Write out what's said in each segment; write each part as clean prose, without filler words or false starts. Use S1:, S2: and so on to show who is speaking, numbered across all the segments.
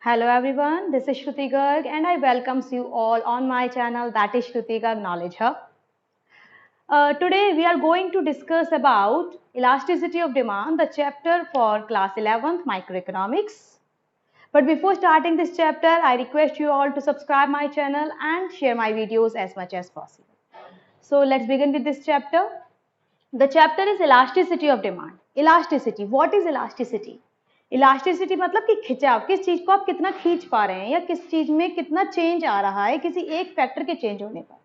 S1: Hello everyone, this is Shruti Garg and I welcomes you all on my channel that is Shruti Garg Knowledge Hub. Today we are going to discuss about elasticity of demand, the chapter for class 11th microeconomics. But before starting this chapter, I request you all to subscribe my channel and share my videos as much as possible. So let's begin with this chapter. The chapter is elasticity of demand. Elasticity, what is elasticity? Elasticity मतलब कि खिंचाव, किस चीज को आप कितना खींच पा रहे हैं या किस चीज में कितना चेंज आ रहा है किसी एक फैक्टर के चेंज होने पर,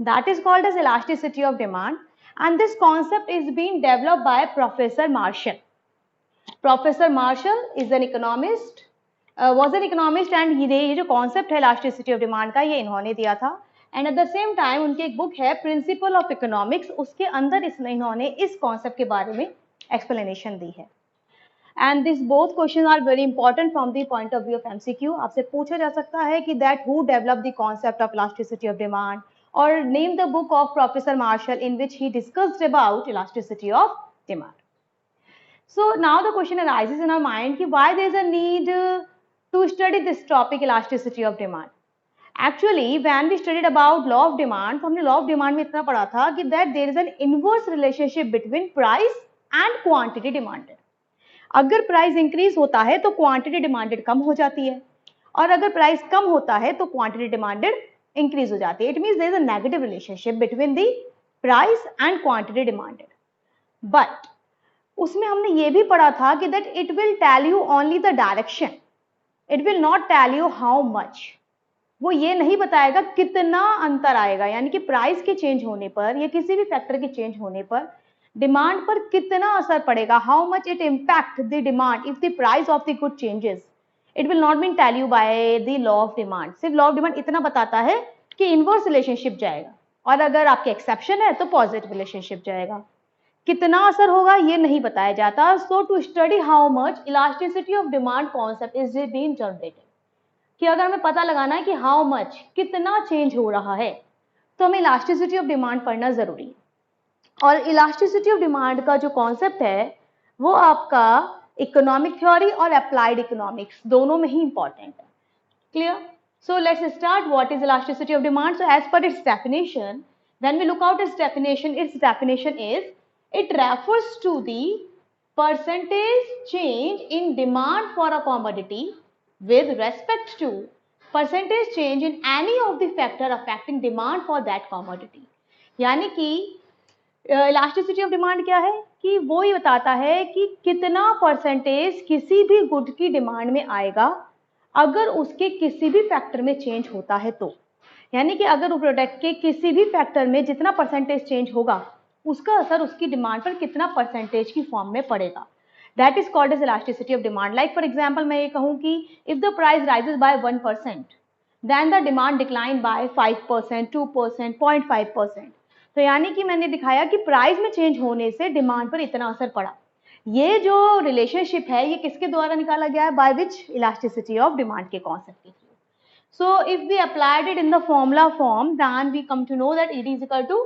S1: that is called as elasticity of demand and this concept is being developed by professor Marshall. Professor Marshall is an economist, was an economist and ये जो कॉन्सेप्ट है इलास्टिसिटी ऑफ डिमांड का ये इन्होंने दिया था. And at the same time उनकी एक बुक है प्रिंसिपल ऑफ इकोनॉमिक्स, उसके अंदर इन्होंने इस कॉन्सेप्ट के बारे में एक्सप्लेनेशन दी है. And this both question are very important from the point of view of MCQ. आपसे पूछा जा सकता है कि that who develop the concept of elasticity of demand और name the book of professor Marshall in which he discussed about elasticity of demand. So now the question arises in our mind कि why there is a need to study this topic elasticity of demand. Actually when we studied about law of demand, तो हमने law of demand में इतना पढ़ा था कि that there is an inverse relationship between price and quantity demanded. अगर price increase होता है तो क्वांटिटी डिमांडेड कम हो जाती है और अगर प्राइस कम होता है तो क्वांटिटी डिमांडेड इंक्रीज हो जाती है. It means there is a negative relationship between the price and quantity demanded. But उसमें हमने ये भी पढ़ा था कि that it will tell you only the direction, it will not tell you how much. वो ये नहीं बताएगा कितना अंतर आएगा, यानी कि प्राइस के चेंज होने पर या किसी भी फैक्टर के चेंज होने पर डिमांड पर कितना असर पड़ेगा, how much it impact the demand if the price of the good changes. It will not been tell you by the law of demand. सिर्फ लॉ ऑफ डिमांड इतना बताता है कि इनवर्स रिलेशनशिप जाएगा और अगर आपके एक्सेप्शन है तो पॉजिटिव रिलेशनशिप जाएगा. कितना असर होगा ये नहीं बताया जाता. So to study how much elasticity of demand concept is being generated, कि अगर हमें पता लगाना है कि हाउ मच कितना चेंज हो रहा है तो हमें इलास्टिसिटी ऑफ डिमांड पढ़ना जरूरी है. और इलास्टिसिटी ऑफ डिमांड का जो कॉन्सेप्ट है वो आपका इकोनॉमिक थ्योरी और अप्लाइड इकोनॉमिक्स दोनों में ही इंपॉर्टेंट है. Clear? So let's start. What is elasticity of demand? So as per its definition, when we look out its definition is it refers to the percentage change in demand for a commodity with respect to percentage change in any of the factor affecting demand for that commodity. यानी कि elasticity of demand क्या है कि वो ही बताता है कि कितना परसेंटेज किसी भी गुड की डिमांड में आएगा अगर उसके किसी भी फैक्टर में चेंज होता है तो. यानी कि अगर वो प्रोडक्ट के किसी भी फैक्टर में जितना परसेंटेज चेंज होगा उसका असर उसकी डिमांड पर कितना परसेंटेज की फॉर्म में पड़ेगा. That is called as elasticity of demand. Like for example मैं ये कहूँ कि if the price rises by 1% then the demand decline by 5%, 2%, 0.5%. तो यानी कि मैंने दिखाया कि प्राइस में चेंज होने से डिमांड पर इतना असर पड़ा. ये जो रिलेशनशिप है ये किसके द्वारा निकाला गया है? By which? Elasticity of demand के कॉन्सेप्ट के थ्रू. So if we applied it in the formula form then we come to know that it is equal to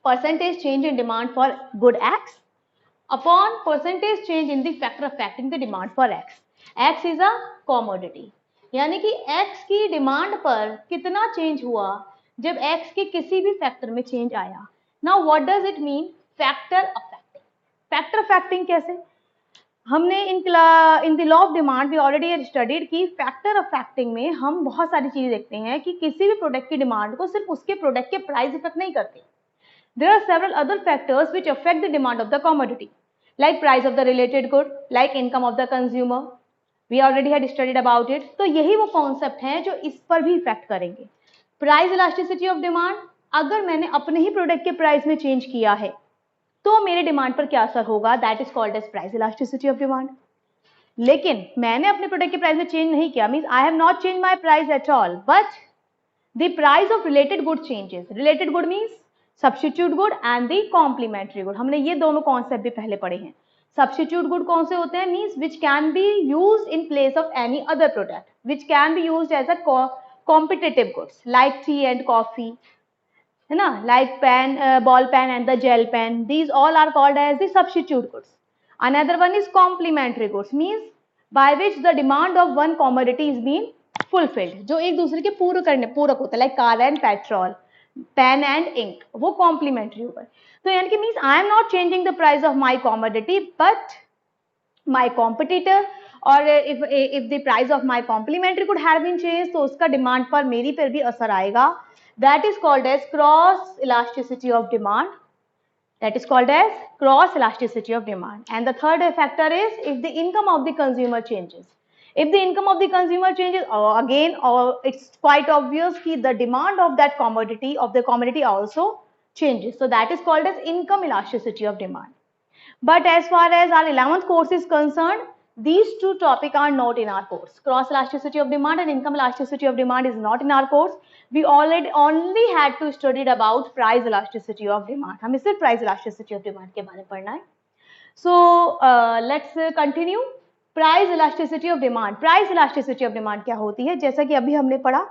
S1: percentage change in demand for good X upon percentage change in the factor affecting the demand for X. X is a commodity. यानी कि X की demand पर कितना change हुआ जब X के किसी भी फैक्टर में चेंज आया. Now what does it mean? Factor affecting. Factor affecting कैसे? हमने in the law of demand भी ऑलरेडी स्टडीड कि फैक्टर अफेक्टिंग में हम बहुत सारी चीजें देखते हैं कि किसी भी प्रोडक्ट की डिमांड को सिर्फ उसके प्रोडक्ट के प्राइस इफेक्ट नहीं करते. There are several other factors which affect the demand of the commodity, like price of the related good, like income of the consumer. We already had studied about it. तो यही वो concept हैं जो इस पर भी इफेक्ट करेंगे. Price elasticity of demand, अगर मैंने अपने ही प्रोडक्ट के प्राइस में चेंज किया है तो मेरे डिमांड पर क्या असर होगा? That is called as price elasticity of demand. लेकिन मैंने अपने प्रोडक्ट के प्राइस में चेंज नहीं किया, means I have not change my price at all, but the price of related good changes. Related good means substitute good and the complementary good. हमने ये दोनों कॉन्सेप्ट भी पहले पढ़े हैं. सब्स्टिट्यूट गुड कौन से होते हैं? Means which can be used in place of any other product, which can be used as a competitive goods like tea and coffee, है ना, like pen, ball pen and the gel pen. These all are called as the substitute goods. Another one is complementary goods, means by which the demand of one commodity is been fulfilled, जो एक दूसरे के पूरक होता है, like car and petrol, pen and ink, वो complementary होगा। तो यानी कि means I am not changing the price of my commodity but my competitor, और if the price of my complementary could have been change, तो उसका demand पर मेरी पर भी असर आएगा। That is called as cross elasticity of demand. That is called as cross elasticity of demand. And the third factor is if the income of the consumer changes. If the income of the consumer changes, again it's quite obvious that the demand of that commodity also changes. So that is called as income elasticity of demand. But as far as our 11th course is concerned, these two topics are not in our course. Cross elasticity of demand and income elasticity of demand is not in our course. We only had to study about price elasticity of demand. हमें सिर्फ price elasticity of demand के बारे में पढ़ना है. So let's continue. Price elasticity of demand. Price elasticity of demand क्या होती है? जैसा कि अभी हमने पढ़ा,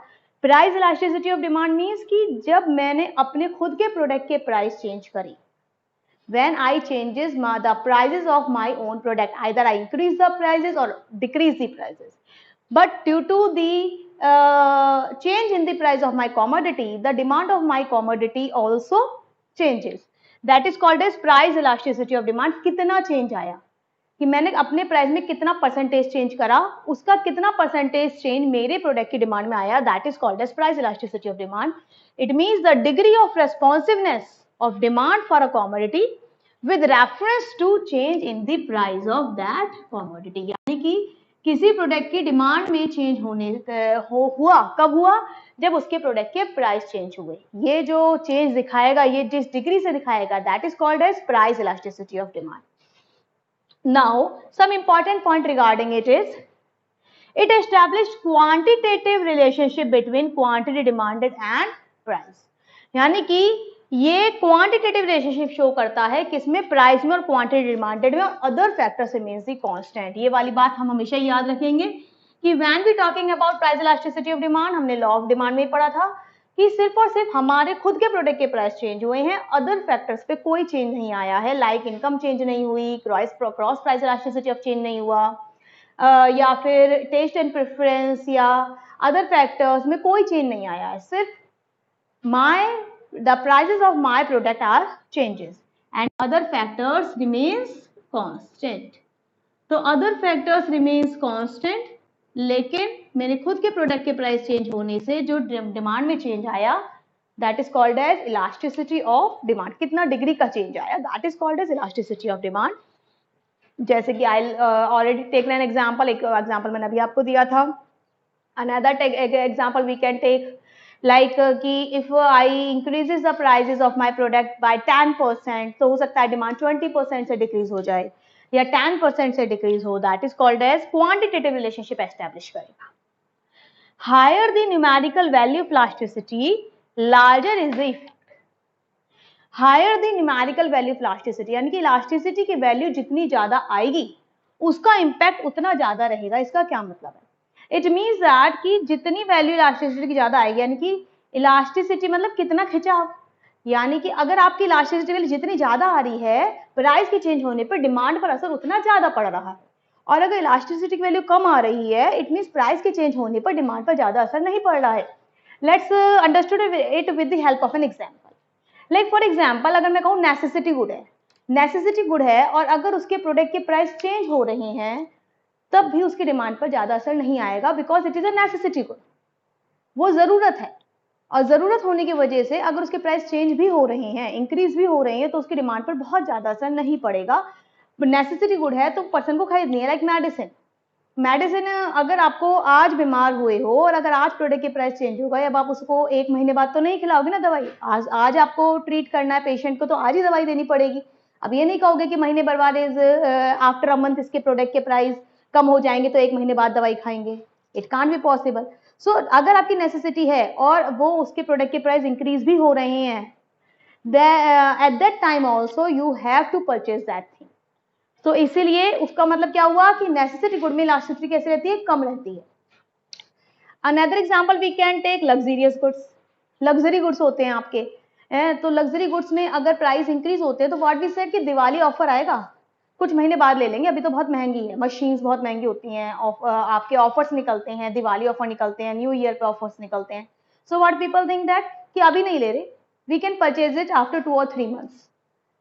S1: price elasticity of demand means कि जब मैंने अपने खुद के प्रोडक्ट के प्राइस चेंज करी, when I changes the prices of my own product, either I increase the prices or decrease the prices, but due to the change in the price of my commodity, the demand of my commodity also changes. That is called as price elasticity of demand. कितना change आया कि मैंने अपने price में कितना percentage change करा, उसका कितना परसेंटेज चेंज मेरे प्रोडक्ट की डिमांड में आया, that is called as price elasticity of demand. It means the degree of responsiveness of demand for a commodity with reference to change in the price of that commodity. यानी कि किसी product की demand में change हुआ कब हुआ, जब उसके प्रोडक्ट के प्राइस चेंज हुए. ये जो चेंज दिखाएगा, ये जिस डिग्री से दिखाएगा, that is called as price elasticity of demand. Now some important point regarding it is it established quantitative relationship between quantity demanded and price. यानी कि ये क्वांटिटेटिव रिलेशनशिप शो करता है किसमें, प्राइस में और क्वांटिटी डिमांडेड में, और other factors remains the constant. ये वाली बात हम हमेशा याद रखेंगे कि when we talking about price elasticity of demand, हमने लॉ ऑफ डिमांड में पढ़ा था कि सिर्फ और सिर्फ हमारे खुद के प्रोडक्ट के प्राइस चेंज हुए हैं, अदर फैक्टर्स पे कोई चेंज नहीं आया है, लाइक इनकम चेंज नहीं हुई, cross price elasticity of change नहीं हुआ, या फिर टेस्ट एंड प्रेफरेंस या अदर फैक्टर्स में कोई चेंज नहीं आया है. सिर्फ the prices of my product are changes and other factors remains constant. तो other factors remains constant, लेकिन मेरे खुद के प्रोडक्ट के प्राइस चेंज होने से जो डिमांड में चेंज आया, that is called as elasticity of demand. कितना डिग्री का चेंज आया, that is called as elasticity of demand. जैसे कि I'll already take an example. एक एग्जाम्पल मैंने अभी आपको दिया था. Another example we can take like कि if I increases the prices of my product by 10%, तो हो सकता है डिमांड 20% से डिक्रीज हो जाए या 10% से डिक्रीज हो. That is called as quantitative relationship establish करेगा. Higher the numerical value of elasticity, larger is the effect. Higher the numerical value of elasticity यानी कि इलास्टिसिटी की वैल्यू जितनी ज्यादा आएगी उसका इम्पैक्ट उतना ज्यादा रहेगा. इसका क्या मतलब है? इट मीन्स दैट कि जितनी वैल्यू इलास्टिसिटी की ज्यादा आएगी, यानी कि इलास्टिसिटी मतलब कितना खिंचाव, यानी कि अगर आपकी इलास्टिसिटी वैल्यू जितनी ज्यादा आ रही है, प्राइस के चेंज होने पर डिमांड पर असर उतना ज्यादा पड़ रहा है. और अगर इलास्टिसिटी की वैल्यू कम आ रही है, इट मीन्स प्राइस के चेंज होने पर डिमांड पर ज्यादा असर नहीं पड़ रहा है. Let's understood it with the help of an example. Like for example, अगर मैं कहूँ नेसेसिटी गुड है, नेसेसिटी गुड है और अगर उसके प्रोडक्ट के प्राइस चेंज हो रहे हैं, तब भी उसकी डिमांड पर ज्यादा असर नहीं आएगा, because it is a necessity good. वो जरूरत है, और जरूरत होने की वजह से अगर उसके प्राइस चेंज भी हो रहे हैं, इंक्रीज भी हो रहे हैं, तो उसकी डिमांड पर बहुत ज्यादा असर नहीं पड़ेगा. नेसेसिटी गुड है तो पर्सन को खरीदनी है. लाइक मेडिसिन अगर आपको आज बीमार हुए हो और अगर आज प्रोडक्ट के प्राइस चेंज होगा, अब आप उसको एक महीने बाद तो नहीं खिलाओगे ना दवाई. आज आपको ट्रीट करना है पेशेंट को, तो आज ही दवाई देनी पड़ेगी. अब ये नहीं कहोगे कि महीने भर बाद आफ्टर अ मंथ इसके प्रोडक्ट के प्राइस कम हो जाएंगे तो एक महीने बाद दवाई खाएंगे. It can't be possible. So अगर आपकी नेसेसिटी है और वो उसके प्रोडक्ट के प्राइस इंक्रीज भी हो रहे हैं, at that time also you have to purchase that thing. तो इसीलिए उसका मतलब क्या हुआ कि नेसेसिटी गुड में इलास्टिसिटी कैसे रहती है, कम रहती है. Another example we can take luxurious goods. Luxury goods होते हैं आपके, तो लग्जरी गुड्स में अगर प्राइस इंक्रीज होते हैं तो व्हाट वी सेड कि दिवाली ऑफर आएगा. कुछ महीने बाद ले लेंगे, अभी तो बहुत महंगी है, मशीन्स बहुत महंगी होती हैं, आपके ऑफर्स निकलते हैं, दिवाली ऑफर निकलते हैं, न्यू ईयर पे ऑफर्स निकलते हैं. So what people think that कि अभी नहीं ले रहे, we can purchase it after 2 और 3 मंथ्स,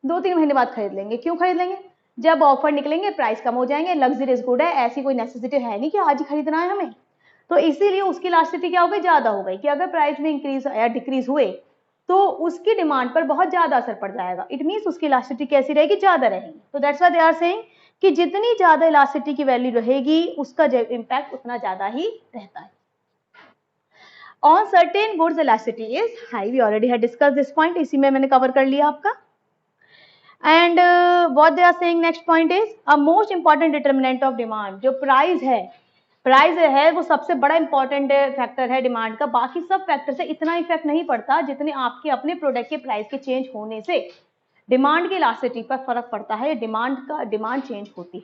S1: 2-3 महीने बाद खरीद लेंगे. क्यों खरीद लेंगे? जब ऑफर निकलेंगे प्राइस कम हो जाएंगे, लग्जरियस गुड है, ऐसी कोई नेसेसिटी है नहीं कि आज ही खरीदना है हमें. तो इसीलिए उसकी इलास्टिसिटी क्या हो गई, ज्यादा हो गई, कि अगर प्राइस में इंक्रीज या डिक्रीज हुए तो उसकी डिमांड पर बहुत ज्यादा असर पड़ जाएगा. इट मीन्स उसकी इलास्टिसिटी कैसी रहेगी, ज्यादा रहेगी. तो that's why they are saying कि जितनी ज्यादा इलास्टिसिटी की वैल्यू रहेगी उसका इम्पैक्ट उतना ज्यादा ही रहता है. On certain goods elasticity is high. We already had discussed this point. इसी में मैंने कवर कर लिया आपका. And what they are saying next point is a most important determinant of demand. जो प्राइस है वो सबसे बड़ा इंपॉर्टेंट फैक्टर है डिमांड का. बाकी सब फैक्टर से इतना इफेक्ट नहीं पड़ता जितने आपके अपने प्रोडक्ट के प्राइस के चेंज होने से डिमांड के इलास्टिसिटी पर फर्क पड़ता है. डिमांड चेंज होती है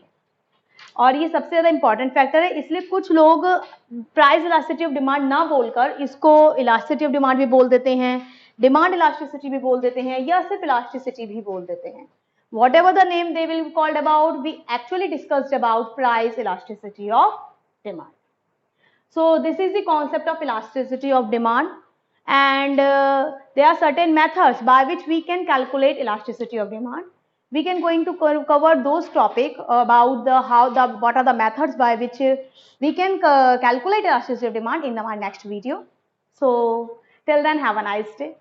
S1: और ये सबसे ज्यादा इंपॉर्टेंट फैक्टर है. इसलिए कुछ लोग प्राइस इलास्टिसिटी ऑफ डिमांड ना बोलकर इसको इलास्टिसिटी ऑफ डिमांड भी बोल देते हैं, डिमांड इलास्टिसिटी भी बोल देते हैं, या सिर्फ इलास्टिसिटी भी बोल देते हैं. Whatever the name they will be called about, we actually discussed about price elasticity of demand. So this is the concept of elasticity of demand, and there are certain methods by which we can calculate elasticity of demand. We can going to cover those topic about what are the methods by which we can calculate elasticity of demand in our next video. So till then, have a nice day.